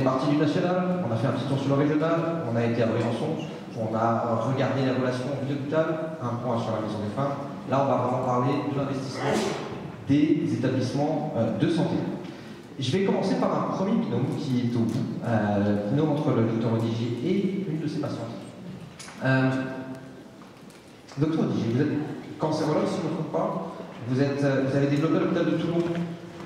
est parti du national, on a fait un petit tour sur le régional, on a été à Briançon, on a regardé les relations ville-hôpital, un point sur la maison des femmes. Là, on va vraiment parler de l'investissement des établissements de santé. Je vais commencer par un premier binôme qui est au bout, binôme entre le docteur Odigier et une de ses patientes. Docteur Odigier, vous êtes cancérologue, si je ne me trompe pas. Vous avez développé l'hôpital de Toulon.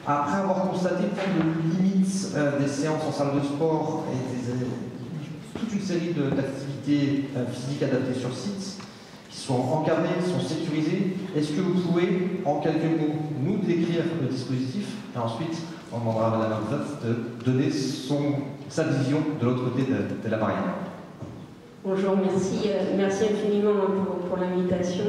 Après avoir constaté plein de limites des séances en salle de sport et toute une série d'activités physiques adaptées sur site, qui sont encadrées, qui sont sécurisées, est-ce que vous pouvez, en quelques mots, nous décrire le dispositif et ensuite on demandera à Mme Arnouzath de donner sa vision de l'autre côté de la barrière. Bonjour, merci infiniment pour l'invitation.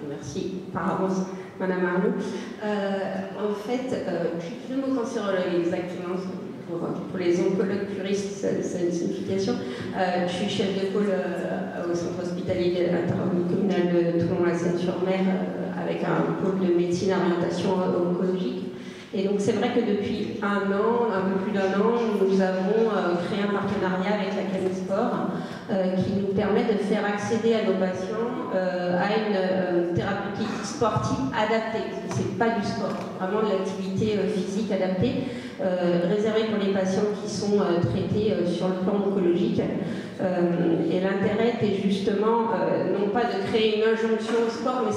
Merci par avance, Madame Arnaud. En fait, je suis pneumocancérologue exactement. Pour les oncologues puristes, ça a une signification. Je suis chef de pôle au centre hospitalier intercommunal de Toulon-la-Seine-sur-Mer avec un pôle de médecine orientation oncologique. Et donc c'est vrai que depuis un peu plus d'un an, nous avons créé un partenariat avec la Canisport qui nous permet de faire accéder à nos patients à une thérapeutique sportive adaptée. Ce n'est pas du sport, vraiment de l'activité physique adaptée, réservée pour les patients qui sont traités sur le plan oncologique. Et l'intérêt était justement, non pas de créer une injonction au sport, mais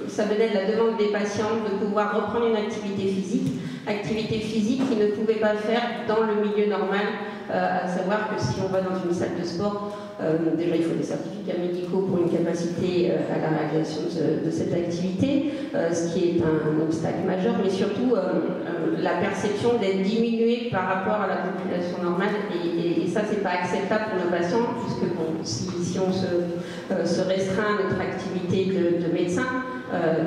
ça venait de la demande des patients de pouvoir reprendre une activité physique qu'ils ne pouvaient pas faire dans le milieu normal, à savoir que si on va dans une salle de sport, déjà il faut des certificats médicaux pour une capacité à la réalisation de cette activité, ce qui est un obstacle majeur, mais surtout la perception d'être diminué par rapport à la population normale, et ça c'est pas acceptable pour nos patients, puisque bon, si on se restreint à notre activité de médecin,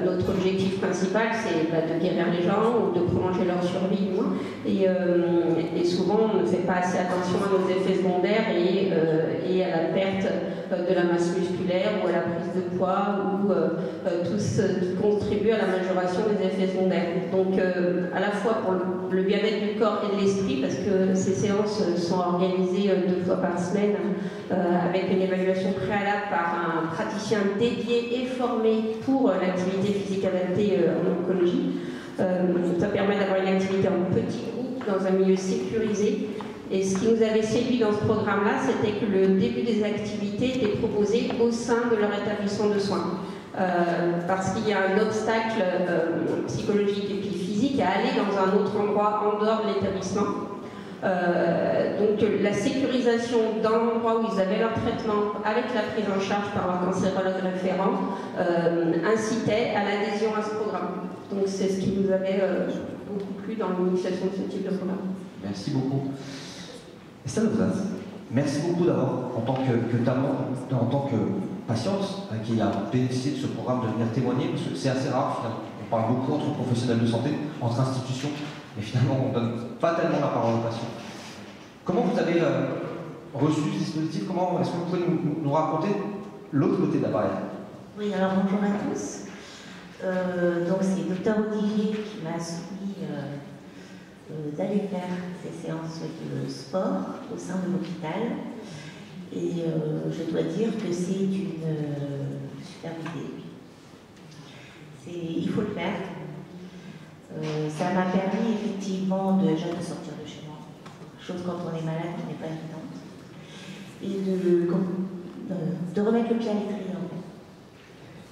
notre objectif principal, c'est de guérir les gens ou de prolonger leur survie, du moins. Et souvent, on ne fait pas assez attention à nos effets secondaires et à la perte de la masse musculaire ou à la prise de poids ou tout ce qui contribue à la majoration des effets secondaires. Donc, à la fois pour le bien-être du corps et de l'esprit, parce que ces séances sont organisées 2 fois par semaine avec une évaluation préalable par un praticien dédié et formé pour l'activité physique adaptée en oncologie. Ça permet d'avoir une activité en petit groupe dans un milieu sécurisé. Et ce qui nous avait séduit dans ce programme-là, c'était que le début des activités était proposé au sein de leur établissement de soins. Parce qu'il y a un obstacle psychologique et puis physique à aller dans un autre endroit en dehors de l'établissement. Donc la sécurisation dans l'endroit où ils avaient leur traitement avec la prise en charge par un cancérologue référent incitait à l'adhésion à ce programme. Donc c'est ce qui nous avait beaucoup plu dans l'initiation de ce type de programme. Merci beaucoup. Estelle Arnouzath, merci beaucoup d'abord en tant que patiente qui a bénéficié de ce programme de venir témoigner, parce que c'est assez rare finalement. On parle beaucoup entre professionnels de santé, entre institutions, mais finalement on ne donne pas tellement la parole aux patients. Comment vous avez reçu ce dispositif? Est-ce que vous pouvez nous raconter l'autre côté de la barrière? Oui, alors bonjour à tous. Donc c'est le Dr Odigier qui m'a soumis d'aller faire ces séances de sport au sein de l'hôpital. Et je dois dire que c'est une super idée. Il faut le faire. Ça m'a permis effectivement déjà de sortir de chez moi, chose quand on est malade qui n'est pas évidente, et de remettre le pied à l'étrier en fait.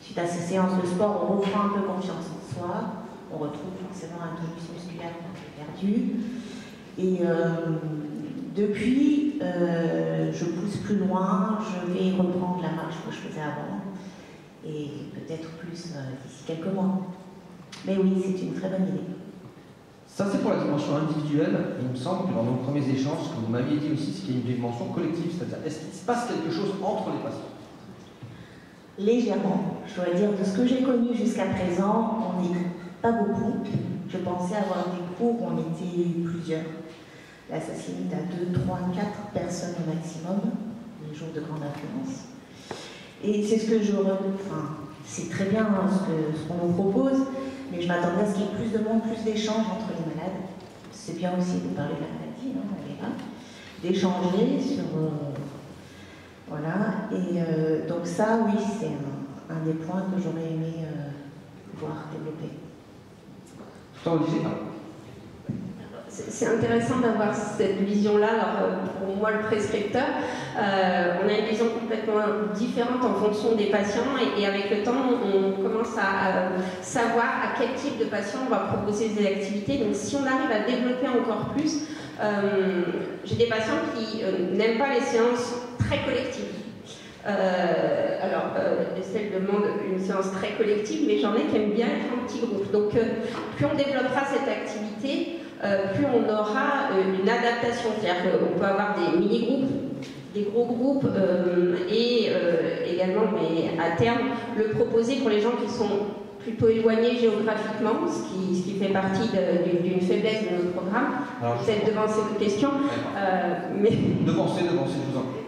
Suite à ces séances de sport, on reprend un peu confiance en soi, on retrouve forcément un tonus musculaire qu'on a perdu, et depuis, je pousse plus loin, je vais reprendre la marche que je faisais avant, et peut-être plus d'ici quelques mois. Mais oui, c'est une très bonne idée. Ça, c'est pour la dimension individuelle. Il me semble que dans nos premiers échanges, ce que vous m'aviez dit aussi, c'est qu'il y a une dimension collective. C'est-à-dire, est-ce qu'il se passe quelque chose entre les patients? Légèrement. Je dois dire, de ce que j'ai connu jusqu'à présent, on n'est pas beaucoup. Je pensais avoir des cours où on était plusieurs. Là, ça se limite à 2, 3, 4 personnes au maximum, les jours de grande affluence. Et c'est ce que c'est très bien ce qu'on nous propose, mais je m'attendais à ce qu'il y ait plus de monde, plus d'échanges entre les malades. C'est bien aussi de parler de la maladie, elle est là. d'échanger sur... voilà, et donc ça, oui, c'est un des points que j'aurais aimé voir développer. C'est intéressant d'avoir cette vision-là. Alors, pour moi, le prescripteur, on a une vision complètement différente en fonction des patients et avec le temps, on commence à savoir à quel type de patient on va proposer des activités. Donc, si on arrive à développer encore plus, j'ai des patients qui n'aiment pas les séances très collectives. Estelle demande une séance très collective, mais j'en ai qui aiment bien être en petit groupe. Donc, plus on développera cette activité, plus on aura une adaptation. C'est-à-dire qu'on peut avoir des mini-groupes, des gros groupes, et également, mais à terme, le proposer pour les gens qui sont plutôt éloignés géographiquement, ce qui fait partie d'une faiblesse de notre programme. Peut-être devancer votre question. Mais... Devancer, je vous en prie.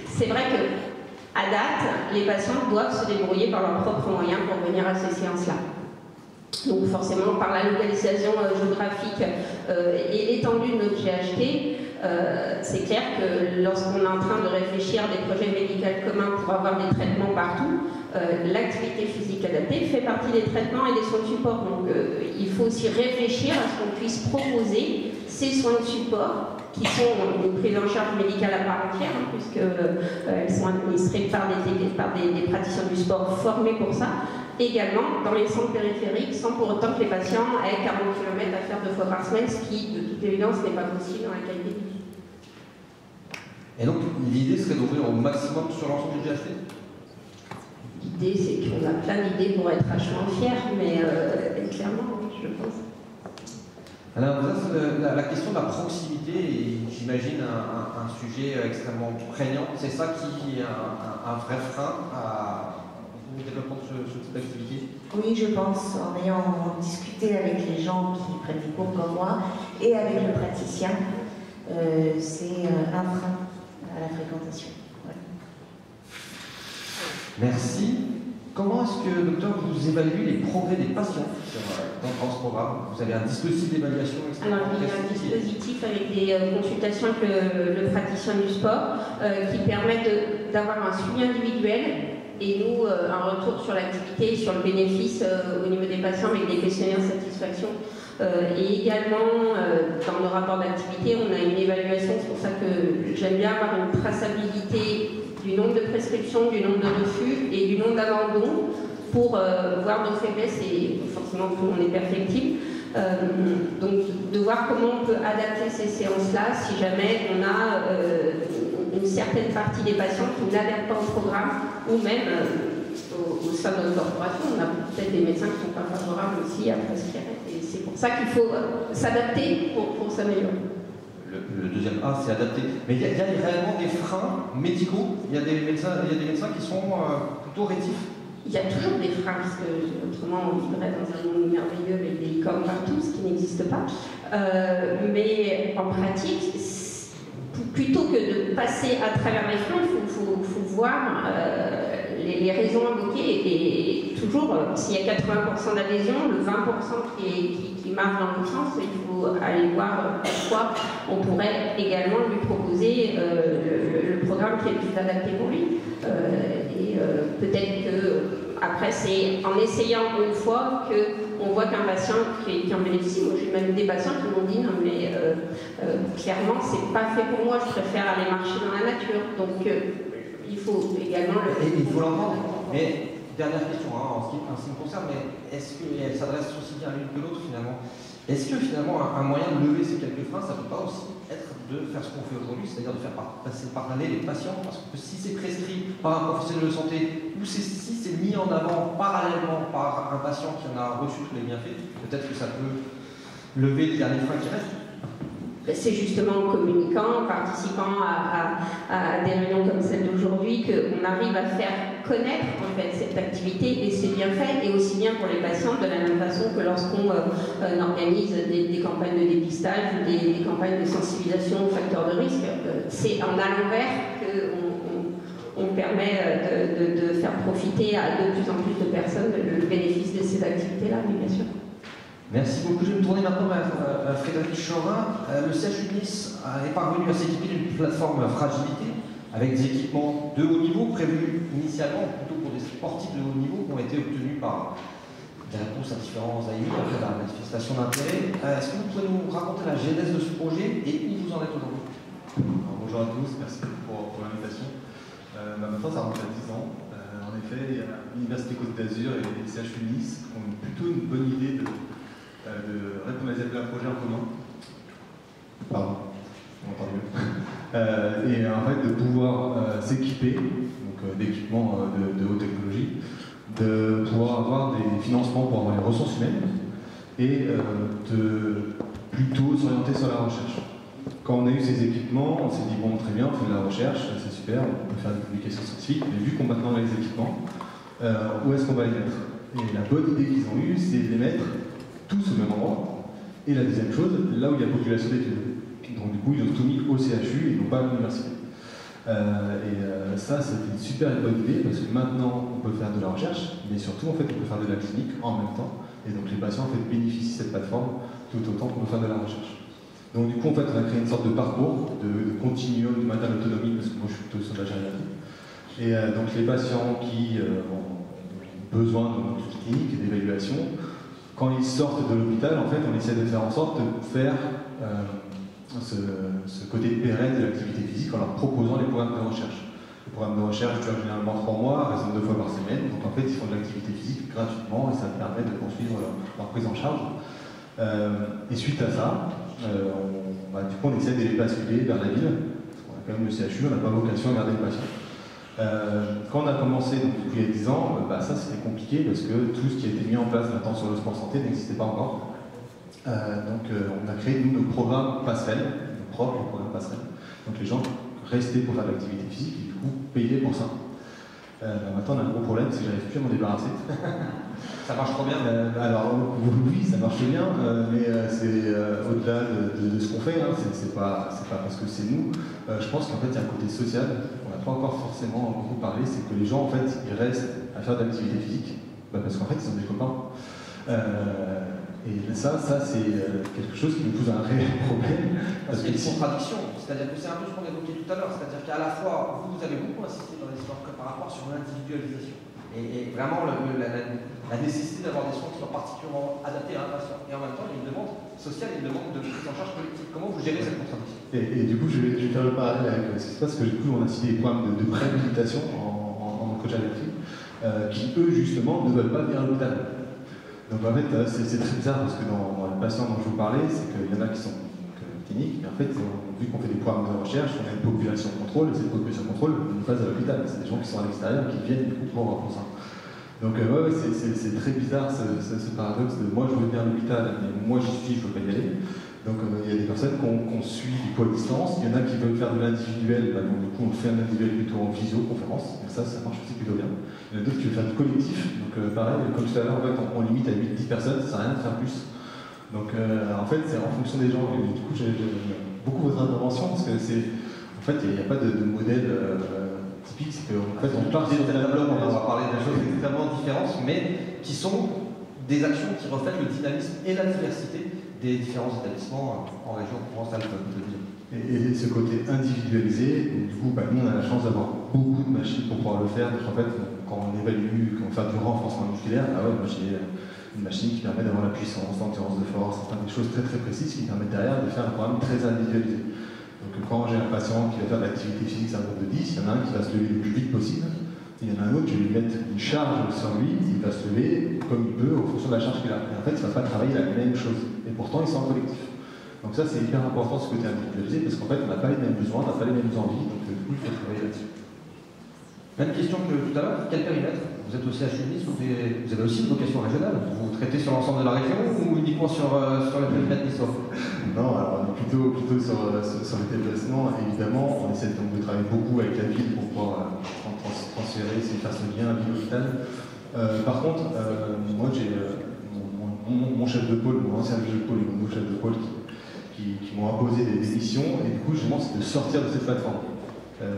C'est vrai qu'à date, les patients doivent se débrouiller par leurs propres moyens pour venir à ces séances-là. Donc forcément, par la localisation géographique et l'étendue de notre GHT, c'est clair que lorsqu'on est en train de réfléchir à des projets médicaux communs pour avoir des traitements partout, l'activité physique adaptée fait partie des traitements et des soins de support. Donc il faut aussi réfléchir à ce qu'on puisse proposer ces soins de support qui sont une prise en charge médicale à part entière, hein, puisqu'elles sont administrées par des praticiens du sport formés pour ça, également dans les centres périphériques, sans pour autant que les patients aient 40 km à faire 2 fois par semaine, ce qui, de toute évidence, n'est pas possible dans la qualité de vie. Et donc, l'idée serait d'ouvrir au maximum sur l'ensemble du GHT? L'idée, c'est qu'on a plein d'idées pour être vachement fiers, mais clairement, oui, je pense. Alors, la question de la proximité est, j'imagine, un sujet extrêmement prégnant. C'est ça qui est un vrai frein au développement de ce type d'activité? Oui, je pense, en ayant discuté avec les gens qui prennent des cours comme moi et avec le praticien, c'est un frein à la fréquentation. Ouais. Merci. Comment est-ce que, docteur, vous évaluez les progrès des patients dans ce programme? Vous avez un dispositif d'évaluation? Alors, il y a un dispositif avec des consultations avec le praticien du sport qui permettent d'avoir un suivi individuel et nous, un retour sur l'activité, sur le bénéfice au niveau des patients avec des questionnaires de satisfaction. Et également, dans nos rapports d'activité, on a une évaluation, c'est pour ça que j'aime bien avoir une traçabilité du nombre de prescriptions, du nombre de refus et du nombre d'abandons pour voir nos faiblesses, et forcément tout le monde est perfectible. Donc de voir comment on peut adapter ces séances-là si jamais on a une certaine partie des patients qui n'adhèrent pas au programme, ou même au sein de notre corporation, on a peut-être des médecins qui ne sont pas favorables aussi à prescrire. Et c'est pour ça qu'il faut s'adapter pour s'améliorer. Le deuxième A, c'est adapter. Mais il y a réellement des freins médicaux. Il y a des médecins qui sont plutôt rétifs. Il y a toujours des freins, parce que autrement on vivrait dans un monde merveilleux avec des licornes partout, ce qui n'existe pas. Mais en pratique, plutôt que de passer à travers les freins, il faut voir les raisons invoquées. Et toujours, s'il y a 80% d'adhésion, le 20% qui marche dans l'autre sens, il faut aller voir pourquoi on pourrait également lui proposer le programme qui est le plus adapté pour lui. Peut-être que après, c'est en essayant une fois qu'on voit qu'un patient qui en bénéficie. Moi, j'ai même des patients qui m'ont dit non, mais clairement, c'est pas fait pour moi, je préfère aller marcher dans la nature. Donc, il faut également il faut l'entendre. Mais dernière question, en ce qui me concerne, mais est-ce qu'elle s'adresse aussi bien à l'une que l'autre finalement? Est-ce que finalement un moyen de lever ces quelques freins, ça ne peut pas aussi être de faire ce qu'on fait aujourd'hui, c'est-à-dire de faire passer par les patients? Parce que si c'est prescrit par un professionnel de santé, ou si c'est mis en avant parallèlement par un patient qui en a reçu tous les bienfaits, peut-être que ça peut lever les derniers freins qui restent. C'est justement en communiquant, en participant à des réunions comme celle d'aujourd'hui, qu'on arrive à faire connaître en fait cette activité et ses bienfaits, et aussi bien pour les patients de la même façon que lorsqu'on organise des campagnes de dépistage ou des campagnes de sensibilisation aux facteurs de risque. C'est en allant vers qu'on permet de faire profiter à de plus en plus de personnes le bénéfice de ces activités-là, oui, bien sûr. Merci beaucoup. Je vais me tourner maintenant vers Frédéric Chorin. Le CHU de Nice est parvenu à s'équiper d'une plateforme fragilité avec des équipements de haut niveau prévus initialement plutôt pour des sportifs de haut niveau qui ont été obtenus par des réponses à différents AII après la manifestation d'intérêt. Est-ce que vous pouvez nous raconter la genèse de ce projet et où vous en êtes aujourd'hui? Bonjour à tous, merci pour l'invitation. Maintenant, ça remonte à 10 ans. En effet, il y a l'Université Côte d'Azur et le CHU de Nice qui ont plutôt une bonne idée de répondre à des appels à projets en commun. Pardon, on entend mieux. Et en fait, de pouvoir s'équiper, donc d'équipements de haute technologie, de pouvoir avoir des financements pour avoir les ressources humaines et de plutôt s'orienter sur la recherche. Quand on a eu ces équipements, on s'est dit bon, très bien, on fait de la recherche, c'est super, on peut faire des publications scientifiques, mais vu qu'on maintenant a les équipements, où est-ce qu'on va les mettre? Et la bonne idée qu'ils ont eue, c'est de les mettre tous au même endroit. Et la deuxième chose, là où il y a population d'études. Donc du coup, ils ont tout mis au CHU et non pas à l'université. Ça, c'était une super bonne idée parce que maintenant, on peut faire de la recherche, mais surtout, en fait, on peut faire de la clinique en même temps. Et donc les patients, en fait, bénéficient de cette plateforme tout autant qu'on peut faire de la recherche. Donc du coup, en fait, on a créé une sorte de parcours, de continuum du matin à l'autonomie, parce que moi, je suis plutôt sur la gériatrie. Et donc les patients qui ont besoin de notre clinique et d'évaluation, quand ils sortent de l'hôpital, en fait, on essaie de faire en sorte de faire ce côté pérenne de l'activité physique en leur proposant les programmes de recherche. Les programmes de recherche durent généralement 3 mois, à raison de 2 fois par semaine. Donc en fait, ils font de l'activité physique gratuitement et ça permet de poursuivre leur prise en charge. Et suite à ça, du coup, on essaie de les basculer vers la ville. Parce qu'on a quand même le CHU, on n'a pas vocation à garder le patient. Quand on a commencé, donc depuis il y a 10 ans, ça c'était compliqué parce que tout ce qui a été mis en place maintenant sur le sport santé n'existait pas encore. On a créé nous, nos programmes passerelles, nos propres programmes passerelles. Donc les gens restaient pour faire de l'activité physique et du coup payaient pour ça. Maintenant on a un gros problème, c'est que j'arrive plus à m'en débarrasser. Ça marche trop bien. Alors oui, ça marche bien, mais c'est au-delà de ce qu'on fait, hein, c'est pas parce que c'est nous. Je pense qu'en fait il y a un côté social, on n'a pas encore forcément beaucoup parlé, c'est que les gens en fait ils restent à faire de l'activité physique, parce qu'en fait ils ont des copains. Et ça c'est quelque chose qui nous pose un réel problème. Parce qu'il y a des contradictions, c'est-à-dire que c'est un peu ce qu'on évoquait tout à l'heure, c'est-à-dire qu'à la fois, vous avez beaucoup insisté dans les histoires par rapport sur l'individualisation. Et vraiment la nécessité d'avoir des soins qui sont particulièrement adaptés à un patient. Et en même temps, il y a une demande sociale et une demande de prise en charge collective. Comment vous gérez cette contradiction? Et du coup, je vais faire le parallèle avec ce qui se passe, parce que du coup, on a cité des programmes de préhabilitation en coach-adaptée, qui eux, justement, ne veulent pas venir à l'hôpital. Donc en fait, c'est très bizarre, parce que dans les patients dont je vous parlais, c'est qu'il y en a qui sont cliniques, mais en fait, vu qu'on fait des programmes de recherche, on a une population contrôle, et cette population contrôle, on passe à l'hôpital. C'est des gens qui sont à l'extérieur, qui viennent du coup pour ça. Donc c'est très bizarre ce paradoxe de moi je veux venir à l'hôpital, mais moi j'y suis, je ne veux pas y aller. Donc il y a des personnes qu'on suit du coup à distance, il y en a qui veulent faire de l'individuel, donc du coup on fait un individuel plutôt en visioconférence, donc ça marche aussi plutôt bien. Il y en a d'autres qui veulent faire du collectif, donc pareil, comme tout à l'heure, en fait, on limite à 8-10 personnes, ça sert à rien de faire plus. Donc en fait c'est en fonction des gens, et du coup j'aime beaucoup votre intervention, parce que en fait il n'y a pas de modèle typique, c'est qu'en fait on part sur on va parler de choses extrêmement différentes, mais qui sont des actions qui reflètent le dynamisme et la diversité des différents établissements en région Provence-Alpes-Côte d'Azur. Et ce côté individualisé, du coup, nous on a la chance d'avoir beaucoup de machines pour pouvoir le faire. Donc en fait, quand on évalue, quand on fait du renforcement musculaire, moi j'ai une machine qui permet d'avoir la puissance, l'endurance de force, enfin des choses très très précises qui permettent derrière de faire un programme très individualisé. Donc quand j'ai un patient qui va faire de l'activité physique, c'est un groupe de 10, il y en a un qui va se lever le plus vite possible, il y en a un autre, je vais lui mettre une charge sur lui, il va se lever comme il peut en fonction de la charge qu'il a. Et en fait, il ne va pas travailler la même chose. Et pourtant, ils sont en collectif. Donc ça, c'est hyper important ce côté individualisé, parce qu'en fait, on n'a pas les mêmes besoins, on n'a pas les mêmes envies, donc du coup, il faut travailler là-dessus. Même question que tout à l'heure, quel périmètre? Vous êtes aussi à Nice, vous avez aussi une vocation régionale. Vous traitez sur l'ensemble de la région ou uniquement sur le périmètre niçois? Non, alors on est plutôt sur les déplacements. Évidemment, on essaie donc de travailler beaucoup avec la ville pour pouvoir transférer ces façons de lien à ville-hôpital. Par contre, moi j'ai mon chef de pôle, mon ancien chef de pôle et mon nouveau chef de pôle qui m'ont imposé des missions, et du coup, je demande c'est de sortir de cette plateforme.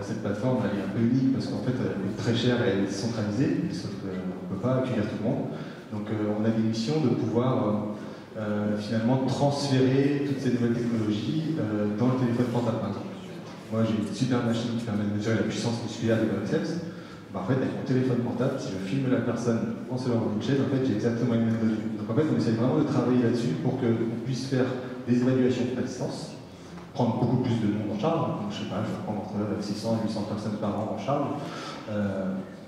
Cette plateforme, elle est un peu unique parce qu'en fait, elle est très chère et elle est centralisée, sauf qu'on ne peut pas accueillir tout le monde. Donc, on a des missions de pouvoir finalement transférer toutes ces nouvelles technologies dans le téléphone portable. Par exemple. Moi j'ai une super machine qui permet de mesurer la puissance musculaire des quadriceps. En fait, avec mon téléphone portable, si je filme la personne en se levant d'une chaise, en fait j'ai exactement les mêmes données. Donc en fait on essaie vraiment de travailler là-dessus pour qu'on puisse faire des évaluations à distance, prendre beaucoup plus de monde en charge. Donc, je sais pas, je vais prendre entre 600 et 800 personnes par an en charge.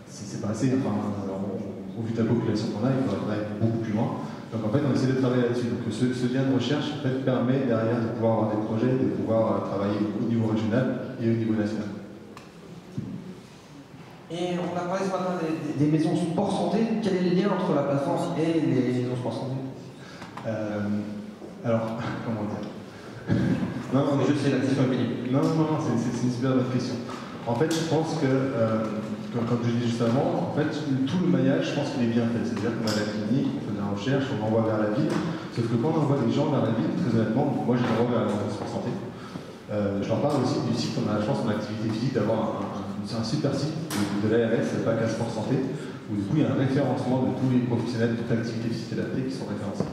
C'est pas assez, enfin, au vu de la population qu'on a, il faudrait aller beaucoup plus loin. Donc en fait, on essaie de travailler là-dessus. Donc ce lien de recherche en fait, permet derrière de pouvoir avoir des projets, de pouvoir travailler au niveau régional et au niveau national. Et on a parlé ce matin des maisons sport santé. Quel est le lien entre la plateforme et les maisons sport santé? Alors, comment dire? Non, mais je sais, la question est pénible. Non, c'est une super bonne question. En fait, je pense que, comme je disais juste avant, en fait, tout le maillage, je pense qu'il est bien fait. C'est-à-dire qu'on a la clinique, on fait de la recherche, on envoie vers la ville. Sauf que quand on envoie des gens vers la ville, très honnêtement, moi je les envoie vers la maison sport santé. Je leur parle aussi du site, on a la chance en activité physique d'avoir un super site de l'ARS, PACA Sport Santé, où du coup il y a un référencement de tous les professionnels de toute activité physique adaptée qui sont référencés.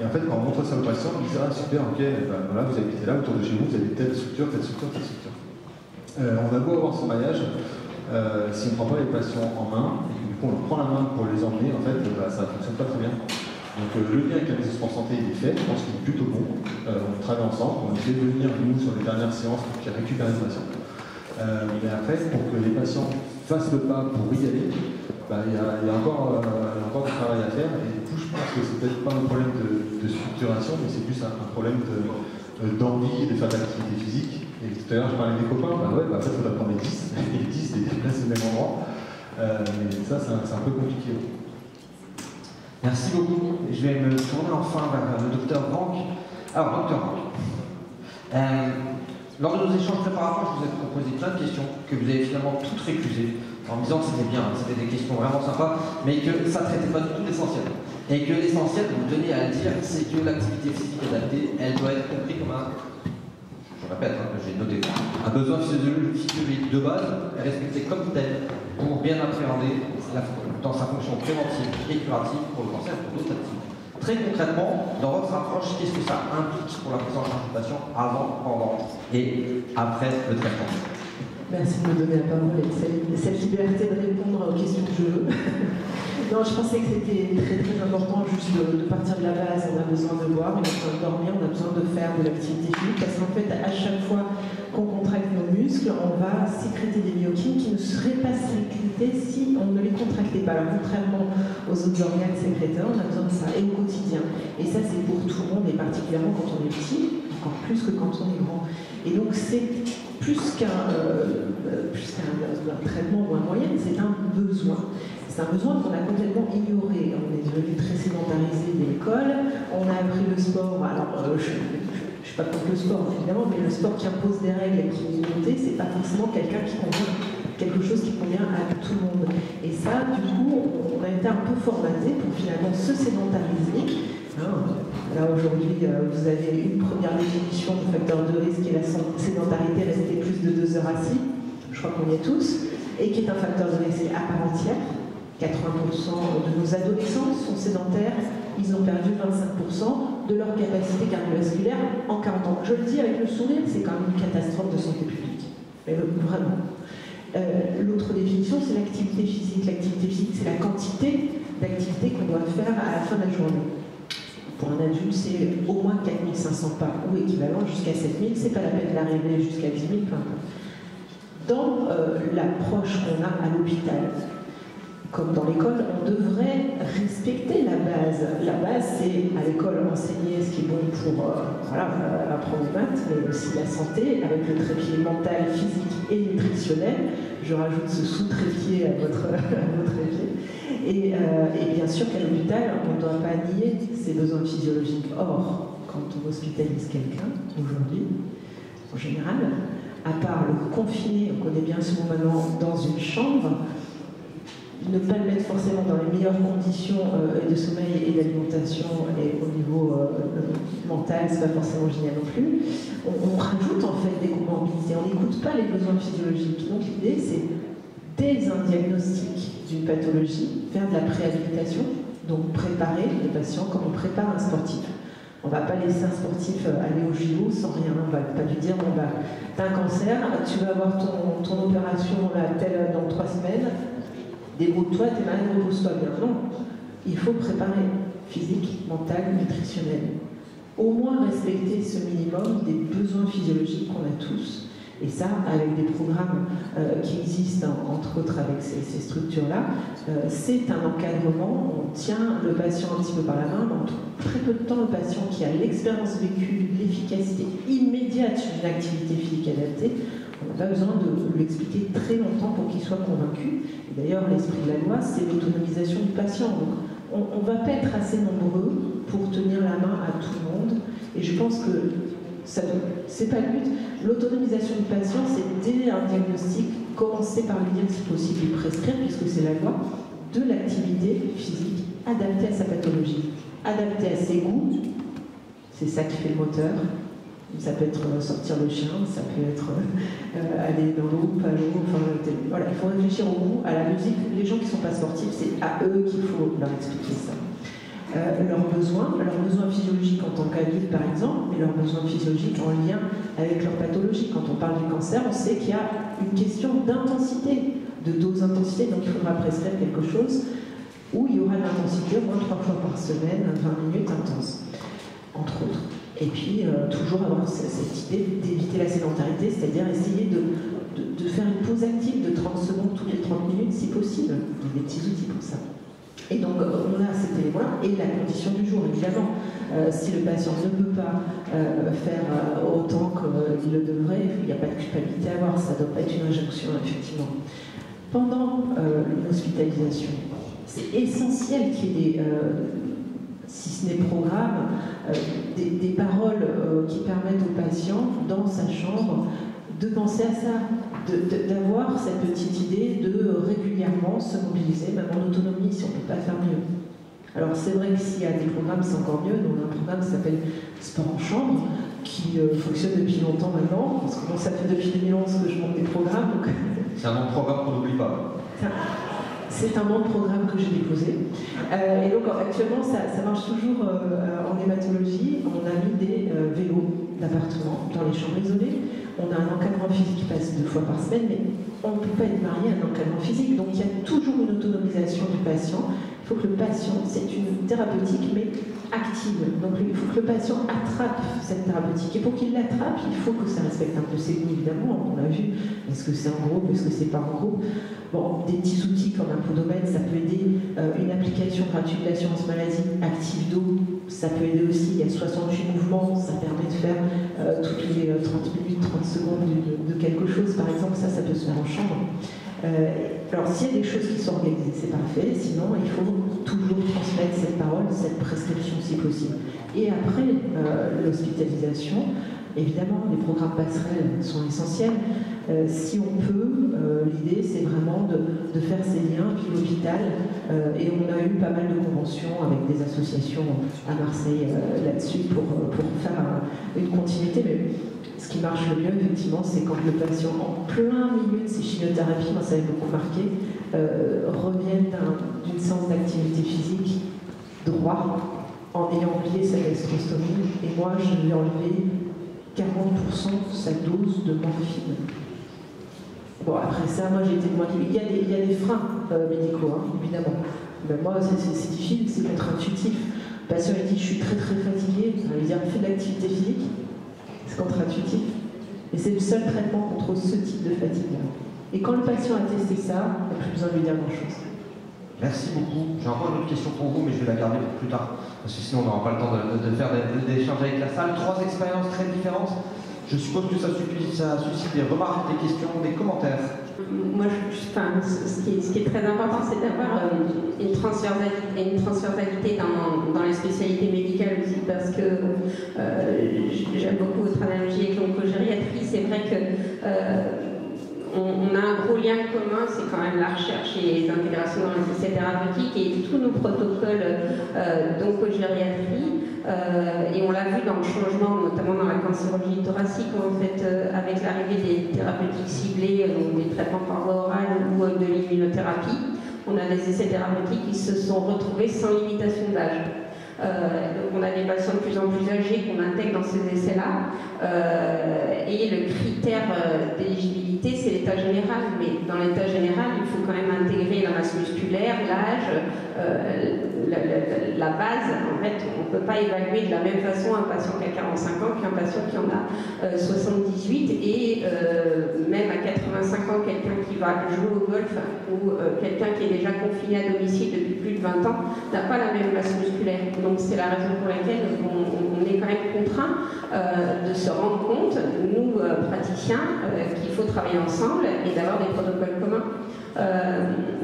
Et en fait, quand on montre ça aux patients, ils disent ah super, ok, ben, voilà, vous habitez là, autour de chez vous, vous avez telle structure, telle structure, telle structure. On a beau avoir ce maillage, si on ne prend pas les patients en main, et que du coup on leur prend la main pour les emmener, en fait, ça ne fonctionne pas très bien. Donc le lien avec la maison sport santé il est fait, je pense qu'il est plutôt bon. On travaille ensemble, on essaie de venir nous sur les dernières séances pour qu'ils récupèrent les patients. Mais après, pour que les patients fassent le pas pour y aller, il y a encore du travail à faire. Et du coup, je pense que c'est peut-être pas un problème de structuration, mais c'est plus un problème d'envie de faire de l'activité physique. Et tout à l'heure, je parlais des copains, en fait, il faudra prendre les 10, et 10 et déplacer au même endroit. Mais ça, c'est un peu compliqué. Merci beaucoup. Je vais me tourner enfin vers le docteur Rank. Alors, docteur Rank, lors de nos échanges préparatoires, je vous ai proposé plein de questions que vous avez finalement toutes récusées, en me disant que c'était bien, c'était des questions vraiment sympas, mais que ça ne traitait pas du tout l'essentiel. Et que l'essentiel, vous tenez à le dire, c'est que l'activité physique adaptée, elle doit être comprise comme je répète, j'ai noté, un besoin physiologique de base, respecté comme tel, pour bien appréhender dans sa fonction préventive et curative pour le cancer et pour d'autres activités. Très concrètement, dans votre approche, qu'est-ce que ça implique pour la prise en charge du patient avant, pendant et après le traitement? Merci de me donner la parole et cette liberté de répondre aux questions que je veux. Non, je pensais que c'était très très important juste de partir de la base. On a besoin de boire, on a besoin de dormir, on a besoin de faire de l'activité physique parce qu'en fait, à chaque fois qu'on contracte nos muscles, on va sécréter des myokines qui ne seraient pas sécrétées si on ne les contractait pas. Alors, contrairement aux autres organes sécréteurs, on a besoin de ça et au quotidien. Et ça, c'est pour tout le monde et particulièrement quand on est petit, encore plus que quand on est grand. Et donc, c'est plus qu'un traitement ou un moyen, c'est un besoin. C'est un besoin qu'on a complètement ignoré. On est devenu très sédentarisé dès l'école, on a appris le sport. Alors, je ne suis pas contre le sport, évidemment, mais le sport qui impose des règles et qui est noté, c'est pas forcément quelque chose qui convient à tout le monde. Et ça, du coup, on a été un peu formaté pour finalement se sédentariser. Là, aujourd'hui, vous avez une première définition du facteur de risque qui est la sédentarité, rester plus de 2 heures assis. Je crois qu'on y est tous. Et qui est un facteur de risque à part entière. 80% de nos adolescents sont sédentaires. Ils ont perdu 25% de leur capacité cardiovasculaire en 40 ans. Je le dis avec le sourire, c'est quand même une catastrophe de santé publique. Mais vraiment. L'autre définition, c'est l'activité physique. L'activité physique, c'est la quantité d'activité qu'on doit faire à la fin de la journée. Pour un adulte, c'est au moins 4500 pas ou équivalent jusqu'à 7000. C'est pas la peine d'arriver jusqu'à 10 000, peu importe. Dans l'approche qu'on a à l'hôpital, comme dans l'école, on devrait respecter la base. La base, c'est à l'école enseigner ce qui est bon pour apprendre les maths, mais aussi la santé, avec le trépied mental, physique et nutritionnel. Je rajoute ce sous-trépied à votre trépied. Et bien sûr qu'à l'hôpital, on ne doit pas nier ses besoins physiologiques. Or, quand on hospitalise quelqu'un, aujourd'hui, en général, à part le confiner, on connaît bien ce mot maintenant, dans une chambre, ne pas le mettre forcément dans les meilleures conditions de sommeil et d'alimentation et au niveau mental, c'est pas forcément génial non plus. On rajoute en fait des comorbidités, on n'écoute pas les besoins physiologiques. Donc l'idée c'est dès un diagnostic d'une pathologie, faire de la préhabilitation, donc préparer les patients comme on prépare un sportif. On ne va pas laisser un sportif aller au JO sans rien. On ne va pas lui dire, bon, bah, tu as un cancer, tu vas avoir ton opération là, telle dans 3 semaines, débrouille-toi, t'es malade, repose-toi bien. Non, il faut préparer physique, mental, nutritionnel. Au moins respecter ce minimum des besoins physiologiques qu'on a tous. Et ça, avec des programmes qui existent, entre autres avec ces structures-là, c'est un encadrement. On tient le patient un petit peu par la main, mais en très peu de temps, le patient qui a l'expérience vécue, l'efficacité immédiate d'une activité physique adaptée, on n'a pas besoin de lui expliquer très longtemps pour qu'il soit convaincu. Et d'ailleurs, l'esprit de la loi, c'est l'autonomisation du patient. Donc, on ne va pas être assez nombreux pour tenir la main à tout le monde. Et je pense que c'est pas le but. L'autonomisation du patient, c'est dès un diagnostic, commencer par lui dire si possible lui prescrire, puisque c'est la loi, de l'activité physique adaptée à sa pathologie, adaptée à ses goûts. C'est ça qui fait le moteur. Ça peut être sortir le chien, ça peut être aller dans l'eau, pas l'eau, enfin, voilà, il faut réfléchir au goût, à la musique. Les gens qui ne sont pas sportifs, c'est à eux qu'il faut leur expliquer ça. Leurs besoins physiologiques en tant qu'adultes par exemple, mais leurs besoins physiologiques en lien avec leur pathologie. Quand on parle du cancer, on sait qu'il y a une question d'intensité, de dose-intensité, donc il faudra prescrire quelque chose où il y aura de l'intensité au moins 3 fois par semaine, 20 minutes intenses, entre autres. Et puis, toujours avoir cette idée d'éviter la sédentarité, c'est-à-dire essayer de faire une pause active de 30 secondes toutes les 30 minutes, si possible. Il y a des petits outils pour ça. Et donc, on a cet élément-là, et la condition du jour, évidemment. Si le patient ne peut pas faire autant qu'il le devrait, il n'y a pas de culpabilité à avoir, ça ne doit pas être une injonction, effectivement. Pendant l'hospitalisation, c'est essentiel qu'il y ait des... si ce n'est programme, des paroles qui permettent au patient, dans sa chambre, de penser à ça, d'avoir cette petite idée de régulièrement se mobiliser, même en autonomie, si on ne peut pas faire mieux. Alors c'est vrai que s'il y a des programmes, c'est encore mieux. Nous, on a un programme qui s'appelle Sport en chambre, qui fonctionne depuis longtemps maintenant, parce que bon, ça fait depuis 2011 que je monte des programmes. Donc... C'est un nom de programme qu'on n'oublie pas. C'est un nom de programme que j'ai déposé. Et donc actuellement, ça marche toujours en hématologie. On a mis des vélos d'appartement dans les chambres isolées. On a un encadrement physique qui passe 2 fois par semaine, mais on ne peut pas être marié à un encadrement physique. Donc il y a toujours une autonomisation du patient. Il faut que le patient, c'est une thérapeutique, mais active. Donc il faut que le patient attrape cette thérapeutique. Et pour qu'il l'attrape, il faut que ça respecte un peu ses goûts, évidemment. On l'a vu. Est-ce que c'est en groupe? Est-ce que c'est pas en groupe? Bon, des petits outils comme un podomètre, ça peut aider. Une application gratuite d'assurance maladie, Active d'eau, ça peut aider aussi. Il y a 68 mouvements, ça permet de faire toutes les 30 minutes, 30 secondes de quelque chose, par exemple. Ça peut se faire en chambre. Alors, s'il y a des choses qui sont organisées, c'est parfait. Sinon, il faut toujours transmettre cette parole, cette prescription si possible. Et après l'hospitalisation, évidemment, les programmes passerelles sont essentiels. Si on peut, l'idée, c'est vraiment de faire ces liens, puis l'hôpital. Et on a eu pas mal de conventions avec des associations à Marseille là-dessus pour faire une continuité. Mais ce qui marche le mieux, effectivement, c'est quand le patient, en plein milieu de ses chimiothérapies, moi ça avait beaucoup marqué, revienne d'une séance d'activité physique droit en ayant oublié sa gastrostomie. Et moi, je lui ai enlevé 40% sa dose de morphine. Bon, après ça, moi j'ai été moins libre. Il y a des freins médicaux, hein, évidemment. Mais moi, c'est difficile, c'est contre-intuitif. Le patient il dit je suis très très fatigué, on va lui dire fais de l'activité physique. C'est contre-intuitif. Et c'est le seul traitement contre ce type de fatigue-là. Et quand le patient a testé ça, il n'y a plus besoin de lui dire grand-chose. Merci beaucoup. J'ai encore une autre question pour vous, mais je vais la garder pour plus tard. Parce que sinon, on n'aura pas le temps de faire des échanges avec la salle. 3 expériences très différentes. Je suppose que ça suscite des remarques, des questions, des commentaires. Moi, ce qui est très important, c'est d'avoir une transversalité dans les spécialités médicales aussi, parce que j'aime beaucoup votre analogie avec l'oncogériatrie. C'est vrai que on a un gros lien commun, c'est quand même la recherche et les intégrations dans les essais thérapeutiques et tous nos protocoles d'oncogériatrie. Et on l'a vu dans le changement, notamment dans la cancérologie thoracique, en fait, avec l'arrivée des thérapeutiques ciblées, donc des traitements par voie orale ou de l'immunothérapie. On a des essais thérapeutiques qui se sont retrouvés sans limitation d'âge. Donc on a des patients de plus en plus âgés qu'on intègre dans ces essais-là. Et le critère d'éligibilité, c'est l'état général. Mais dans l'état général, il faut quand même intégrer la masse musculaire, l'âge, la base. En fait, on ne peut pas évaluer de la même façon un patient qui a 45 ans qu'un patient qui en a 78. Et même à 85 ans, quelqu'un qui va jouer au golf ou quelqu'un qui est déjà confiné à domicile depuis plus de 20 ans n'a pas la même masse musculaire. Donc c'est la raison pour laquelle on est quand même contraint de se rendre compte, nous praticiens, qu'il faut travailler ensemble et d'avoir des protocoles communs.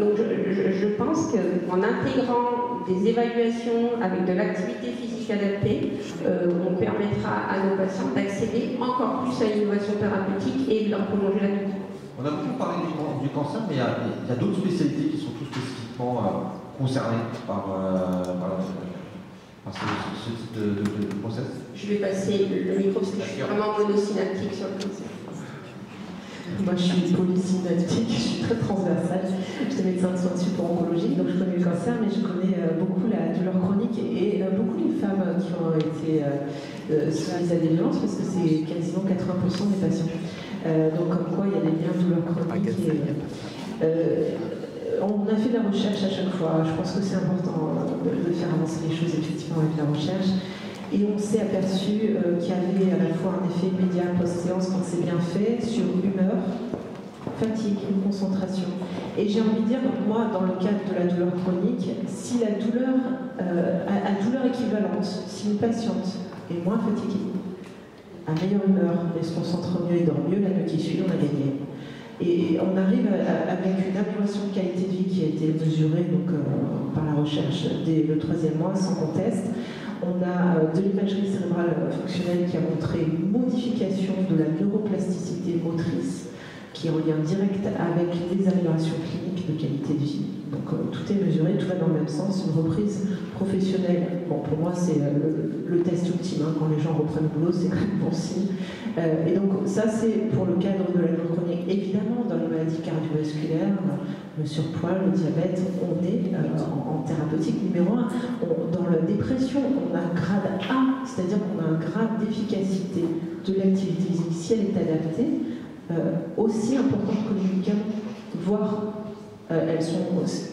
Donc je pense qu'en intégrant des évaluations avec de l'activité physique adaptée, on permettra à nos patients d'accéder encore plus à l'innovation thérapeutique et de leur prolonger la vie. On a beaucoup parlé du cancer, mais il y a d'autres spécialités qui sont tout spécifiquement concernées par ce type de process. Je vais passer le micro parce que je suis vraiment monosynaptique sur le cancer. Moi, je suis polysynaptique, je suis très transversale. J'étais médecin de soins de support oncologique, donc je connais le cancer, mais je connais beaucoup la douleur chronique et beaucoup les femmes qui ont été soumises à des violences, parce que c'est quasiment 80% des patients. Donc, comme quoi, il y a des liens douleur chronique. On a fait de la recherche à chaque fois. Je pense que c'est important de faire avancer les choses effectivement avec la recherche. Et on s'est aperçu qu'il y avait à la fois un effet immédiat post-séance quand c'est bien fait sur humeur, fatigue, concentration. Et j'ai envie de dire, moi, dans le cadre de la douleur chronique, si la douleur, à douleur équivalente, si une patiente est moins fatiguée, à meilleure humeur, elle se concentre mieux et dort mieux, la nuit qui suit, on a gagné. Et on arrive avec une amélioration de qualité de vie qui a été mesurée donc, par la recherche dès le 3e mois, sans conteste. On a de l'imagerie cérébrale fonctionnelle qui a montré une modification de la neuroplasticité motrice qui est en lien direct avec les améliorations cliniques de qualité de vie. Donc tout est mesuré, tout va dans le même sens. Une reprise professionnelle, bon pour moi c'est le test ultime, hein. Quand les gens reprennent le boulot, c'est quand même bon signe. Et donc ça c'est pour le cadre de la douleur chronique. Évidemment, dans les maladies cardiovasculaires, le surpoids, le diabète, on est en thérapeutique numéro 1. Dans la dépression, on a un grade A, c'est-à-dire qu'on a un grade d'efficacité de l'activité physique, si elle est adaptée, aussi importante que les médicaments, voire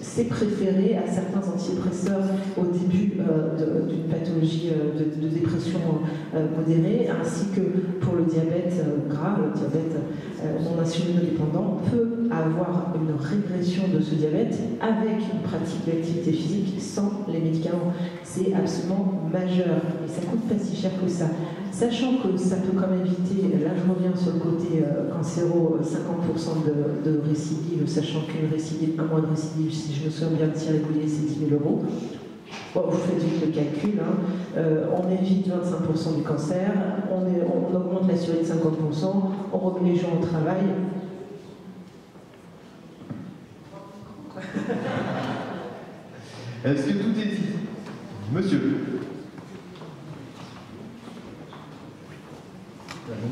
c'est préféré à certains antidépresseurs au début d'une pathologie de dépression modérée, ainsi que pour le diabète gras, le diabète non insulinodépendant. On peut avoir une régression de ce diabète avec une pratique d'activité physique sans les médicaments. C'est absolument majeur et ça coûte pas si cher que ça. Sachant que ça peut quand même éviter, là je reviens sur le côté cancéro, 50% de récidive, sachant qu'une récidive, un mois de récidive, si je me souviens bien de tirer les bouliers, c'est 10 000 €. Bon, vous faites vite le calcul, hein. On évite 25% du cancer, on augmente la survie de 50%, on remet les gens au travail. Est-ce que tout est dit? Monsieur.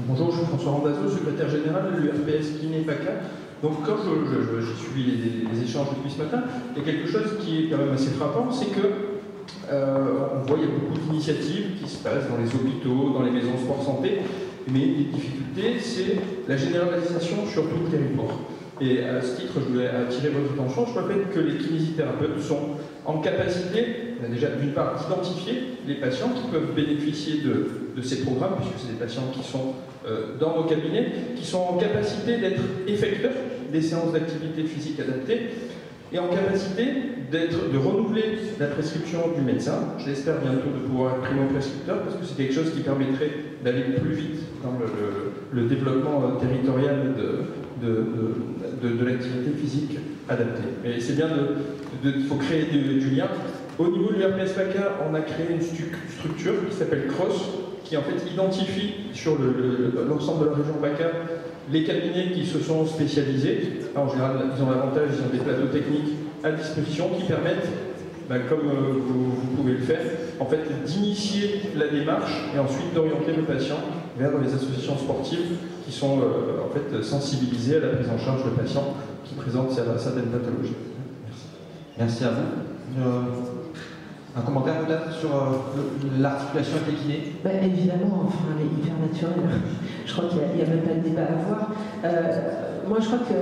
Bonjour, je suis François Randazzo, secrétaire général de l'URPS Kiné-PACA. Donc quand j'ai suivi les échanges depuis ce matin, il y a quelque chose qui est quand même assez frappant, c'est que on voit qu'il y a beaucoup d'initiatives qui se passent dans les hôpitaux, dans les maisons de sport santé, mais une des difficultés, c'est la généralisation sur tout le territoire. Et à ce titre, je voulais attirer votre attention sur le fait que les kinésithérapeutes sont en capacité, déjà d'une part, d'identifier les patients qui peuvent bénéficier de ces programmes, puisque c'est des patients qui sont dans nos cabinets, qui sont en capacité d'être effecteurs des séances d'activité physique adaptée, et en capacité de renouveler la prescription du médecin. J'espère bientôt de pouvoir être primo-prescripteur, parce que c'est quelque chose qui permettrait d'aller plus vite dans le développement territorial de l'activité physique adaptée. Mais c'est bien, il faut créer du lien. Au niveau de l'URPS PACA, on a créé une structure qui s'appelle CROSS, qui en fait identifie sur l'ensemble de la région PACA les cabinets qui se sont spécialisés. En général, ils ont l'avantage, ils ont des plateaux techniques à disposition qui permettent, comme vous pouvez le faire, en fait, d'initier la démarche et ensuite d'orienter le patient vers les associations sportives qui sont en fait sensibilisées à la prise en charge de patients qui présentent certaines pathologies. Merci à vous. Un commentaire peut-être sur l'articulation avec les kinés? Évidemment, enfin, elle est hyper naturelle. Je crois qu'il n'y a même pas de débat à avoir. Moi, je crois que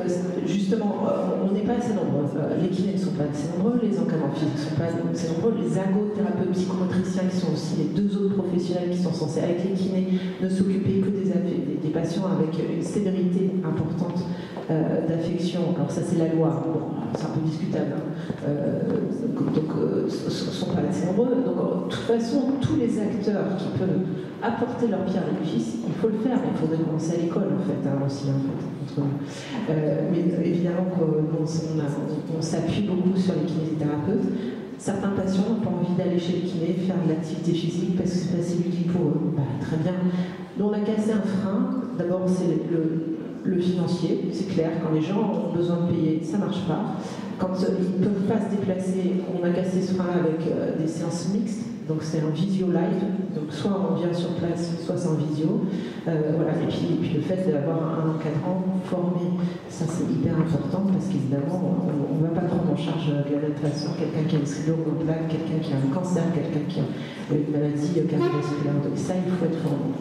justement, on n'est pas assez nombreux. Les kinés ne sont pas assez nombreux, les encadrants physiques ne sont pas assez nombreux, les ergothérapeutes psychomotriciens, qui sont aussi les deux autres professionnels qui sont censés, avec les kinés, ne s'occuper que des patients avec une sévérité importante d'affection. Alors ça, c'est la loi. Bon, c'est un peu discutable. Donc, ne sont pas assez nombreux. Donc, de toute façon, tous les acteurs qui peuvent apporter leur pierre à l'édifice, il faut le faire. Il faudrait commencer à l'école, en fait, aussi, entre nous. Mais évidemment qu'on s'appuie beaucoup sur les kinésithérapeutes. Certains patients n'ont pas envie d'aller chez le kiné faire de l'activité physique parce que c'est pas si utile pour eux. Très bien. Nous, on a cassé un frein. D'abord, c'est le financier, c'est clair. Quand les gens ont besoin de payer, ça ne marche pas. Quand ils ne peuvent pas se déplacer, on a cassé ce frein avec des séances mixtes. Donc c'est un visio live, donc soit on vient sur place, soit c'est en visio. Voilà. Et puis le fait d'avoir un encadrant formé, ça c'est hyper important parce qu'évidemment on ne va pas prendre en charge de la même façon quelqu'un qui a une sclérose en plaques, quelqu'un qui a un cancer, quelqu'un qui a une maladie cardiovasculaire. Donc ça, il faut être formé.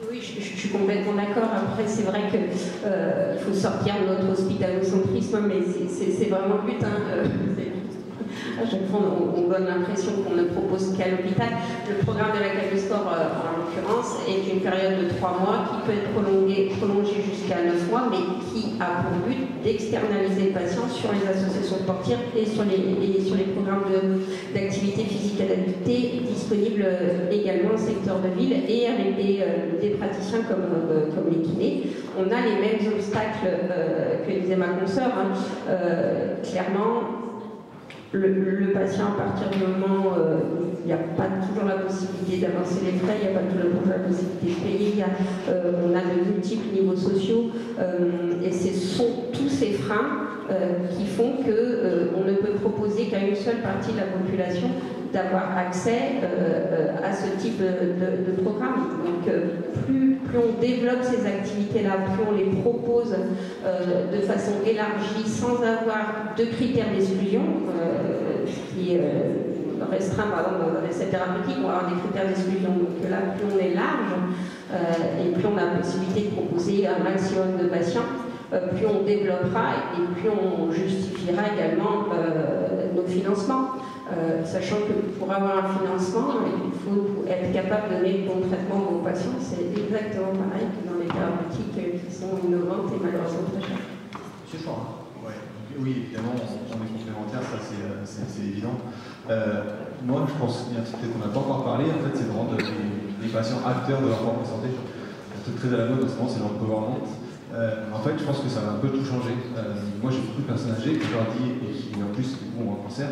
Oui, je suis complètement d'accord. Après, c'est vrai qu'il faut sortir de notre hospitalocentrisme, mais c'est vraiment le but. À chaque fois, on donne l'impression qu'on ne propose qu'à l'hôpital. Le programme de la Cave du Sport, en l'occurrence, est une période de 3 mois qui peut être prolongée jusqu'à 9 mois, mais qui a pour but d'externaliser le patient sur les associations sportives et sur les programmes d'activité physique adaptée disponibles également au secteur de ville et avec des praticiens comme les kinés. On a les mêmes obstacles que disait ma consoeur. Clairement, le patient, à partir du moment où il n'y a pas toujours la possibilité d'avancer les frais, il n'y a pas toujours la possibilité de payer, on a de multiples niveaux sociaux, et ce sont tous ces freins qui font qu'on ne peut proposer qu'à une seule partie de la population d'avoir accès à ce type de programme. Donc plus on développe ces activités-là, plus on les propose de façon élargie, sans avoir de critères d'exclusion, qui restreint par exemple dans un essai thérapeutique, on va avoir des critères d'exclusion. Donc là, plus on est large, et plus on a la possibilité de proposer un maximum de patients, plus on développera et plus on justifiera également nos financements. Sachant que pour avoir un financement, il faut être capable de donner le bon traitement aux patients. C'est exactement pareil que dans les thérapeutiques qui sont innovantes et malheureusement très chères. Monsieur Chouin. Oui, évidemment, on est complémentaires, ça c'est évident. Moi, je pense qu'il y a un truc qu'on n'a pas encore parlé, en fait, c'est de rendre les patients acteurs de leur propre santé. Un truc très à la mode en ce moment, c'est l'empowerment. En fait, je pense que ça va un peu tout changer. Moi, j'ai beaucoup de personnes âgées que je leur dis, et qui en plus ont un cancer,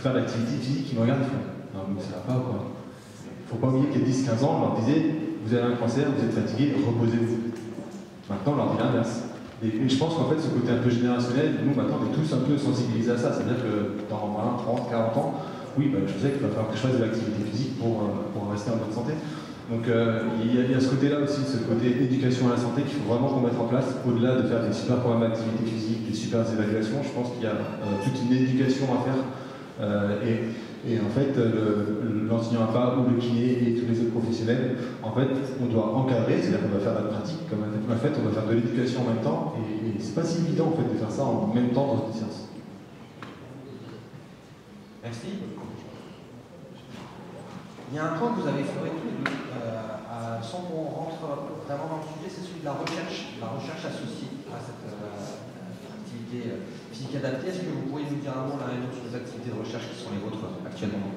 faire de l'activité physique, qui me regardent et font non, mais ça va pas, quoi. Il ne faut pas oublier qu'il y a 10-15 ans, on leur disait vous avez un cancer, vous êtes fatigué, reposez-vous. Maintenant, on leur dit l'inverse. Et je pense qu'en fait, ce côté un peu générationnel, nous maintenant, on est tous un peu sensibilisés à ça. C'est-à-dire que dans 20, 30, 40 ans, oui, je sais qu'il va falloir que je fasse de l'activité physique pour rester en bonne santé. Donc il y a ce côté-là aussi, ce côté éducation à la santé qu'il faut vraiment qu'on mette en place, au-delà de faire des super programmes d'activité physique, des super évaluations. Je pense qu'il y a toute une éducation à faire. Et en fait, l'enseignant à part ou le kiné et tous les autres professionnels, en fait, on doit encadrer, c'est-à-dire qu'on va faire de la pratique, comme en fait, on va faire de l'éducation en même temps, et c'est pas si évident en fait de faire ça en même temps dans une science. Merci. Il y a un point que vous avez effleuré tous les deux, sans qu'on rentre vraiment dans le sujet, c'est celui de la recherche associée à cette activité physique adaptée. Est-ce que vous pourriez nous dire un mot l'un et l'autre sur les activités de recherche qui sont les vôtres actuellement?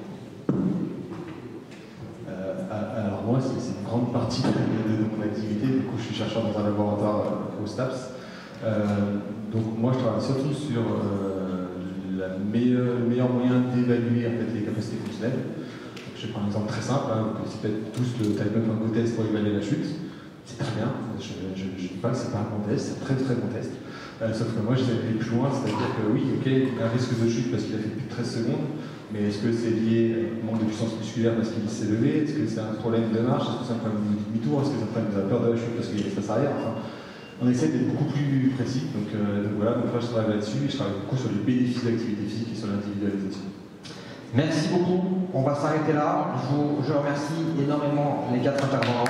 Alors moi, c'est une grande partie de mon activité. Du coup, je suis chercheur dans un laboratoire au STAPS. Donc moi, je travaille surtout sur le meilleur moyen d'évaluer en fait, les capacités fonctionnelles. Je prends un exemple très simple, vous connaissez peut-être tous le Time-Up test pour évaluer la chute. C'est très bien, je ne dis pas que c'est pas un bon test, c'est un très très bon test. Sauf que moi j'essaie d'aller plus loin, c'est-à-dire que oui, ok, il y a un risque de chute parce qu'il a fait plus de 13 secondes, mais est-ce que c'est lié au manque de puissance musculaire parce qu'il s'est levé? Est-ce que c'est un problème de marche? Est-ce que c'est un problème de demi-tour? Est-ce que c'est un problème de la peur de la chute parce qu'il est face arrière? Enfin, on essaie d'être beaucoup plus précis, donc voilà, donc là je travaille là-dessus et je travaille beaucoup sur les bénéfices d'activité physique et sur l'individualisation. Merci beaucoup. On va s'arrêter là. Je remercie énormément les 4 intervenants.